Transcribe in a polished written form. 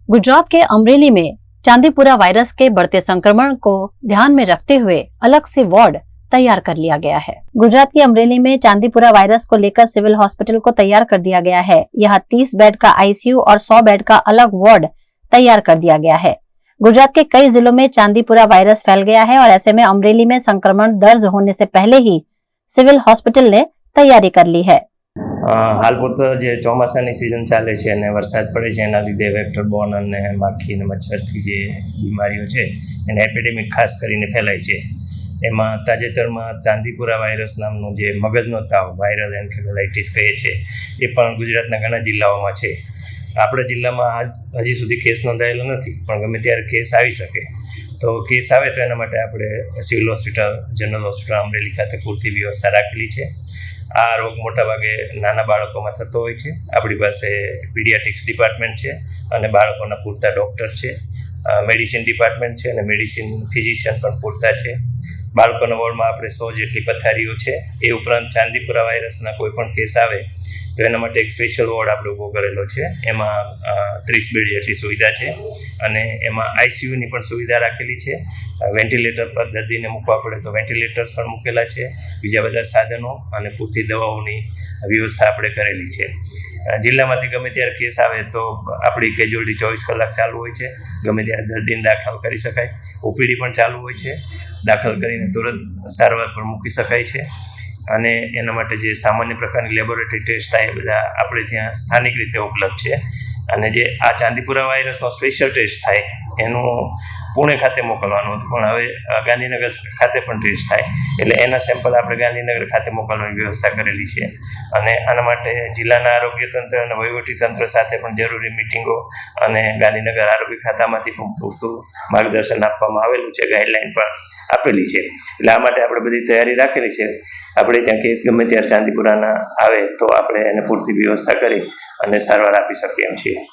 गुजरात के अमरेली में चांदीपुरा वायरस के बढ़ते संक्रमण को ध्यान में रखते हुए अलग से वार्ड तैयार कर लिया गया है। गुजरात के अमरेली में चांदीपुरा वायरस को लेकर सिविल हॉस्पिटल को तैयार कर दिया गया है। यहाँ 30 बेड का आईसीयू और 100 बेड का अलग वार्ड तैयार कर दिया गया है। गुजरात के कई जिलों में चांदीपुरा वायरस फैल गया है और ऐसे में अमरेली में संक्रमण दर्ज होने से पहले ही सिविल हॉस्पिटल ने तैयारी कर ली है। हाल पूरतो जे ચોમાસાની सीजन ચાલે છે અને વરસાદ પડે છે એના લીધે વેક્ટર બોર્ન અને માખી અને મચ્છરથી જે બીમારીઓ છે એને એપિડેમિક ખાસ કરીને ફેલાય છે। એમાં તાજેતરમાં ચાંદીપુરા વાયરસ નામનો જે મગજનો તાવ વાયરલ એન્કેફેલાઇટિસ કહે છે એ પણ ગુજરાતના ઘણા જિલ્લાઓમાં છે। આપણા જિલ્લામાં હજી સુધી કેસ નોંધાયેલો નથી, પણ ગમે ત્યારે કેસ આવી શકે। તો કેસ આવે તો એના માટે આપણે civil hospital general hospital Amreli ખાતે પૂરતી વ્યવસ્થા રાખેલી છે। આ રોગ મોટાભાગે નાના બાળકોમાં થતો હોય છે। આપણી પાસે પીડિયાટ્રિક્સ ડિપાર્ટમેન્ટ છે અને બાળકોના પૂરતા ડૉક્ટર છે, મેડિસિન ડિપાર્ટમેન્ટ છે અને મેડિસિન ફિઝિશિયન પણ પૂરતા છે। બાળકોના વોર્ડમાં આપણે 100 જેટલી પથારીઓ છે। એ ઉપરાંત ચાંદીપુરા વાયરસના કોઈ પણ કેસ આવે તો એના માટે એક સ્પેશિયલ વોર્ડ આપણે ઊભો કરેલો છે। એમાં 30 બેડ જેટલી સુવિધા છે અને એમાં આઈસીયુની પણ સુવિધા રાખેલી છે। વેન્ટિલેટર પર દર્દીને મૂકવા પડે તો વેન્ટિલેટર્સ પણ મૂકેલા છે। બીજા બધા સાધનો અને પૂરતી દવાઓની વ્યવસ્થા આપણે કરેલી છે। જિલ્લામાંથી ગમે ત્યારે કેસ આવે તો આપણી કેજ્યુઅલ્ટી 24 કલાક ચાલુ હોય છે। ગમે ત્યારે દર્દીને દાખલ કરી શકાય। ઓપીડી પણ ચાલુ હોય છે। દાખલ કરીને તુરંત સારવાર પર મૂકી શકાય છે અને એના માટે જે સામાન્ય પ્રકારની લેબોરેટરી ટેસ્ટ થાય એ બધા આપણે ત્યાં સ્થાનિક રીતે ઉપલબ્ધ છે। અને જે આ ચાંદીપુરા વાયરસનો સ્પેશિયલ ટેસ્ટ થાય એનું પુણે ખાતે મોકલવાનું હતું, પણ હવે ગાંધીનગર ખાતે પણ ટેસ્ટ થાય એટલે એના સેમ્પલ આપણે ગાંધીનગર ખાતે મોકલવાની વ્યવસ્થા કરેલી છે। અને આના માટે જિલ્લાના આરોગ્ય તંત્ર અને વહીવટી તંત્ર સાથે પણ જરૂરી મિટિંગો અને ગાંધીનગર આરોગ્ય ખાતામાંથી પણ પૂરતું માર્ગદર્શન આપવામાં આવેલું છે, ગાઈડલાઈન પણ આપેલી છે। એટલે આ માટે આપણે બધી તૈયારી રાખેલી છે। આપણે ત્યાં કેસ ગમે ત્યારે ચાંદીપુરાના આવે તો આપણે એને પૂરતી વ્યવસ્થા કરી અને સારવાર આપી શકીએ એમ છીએ।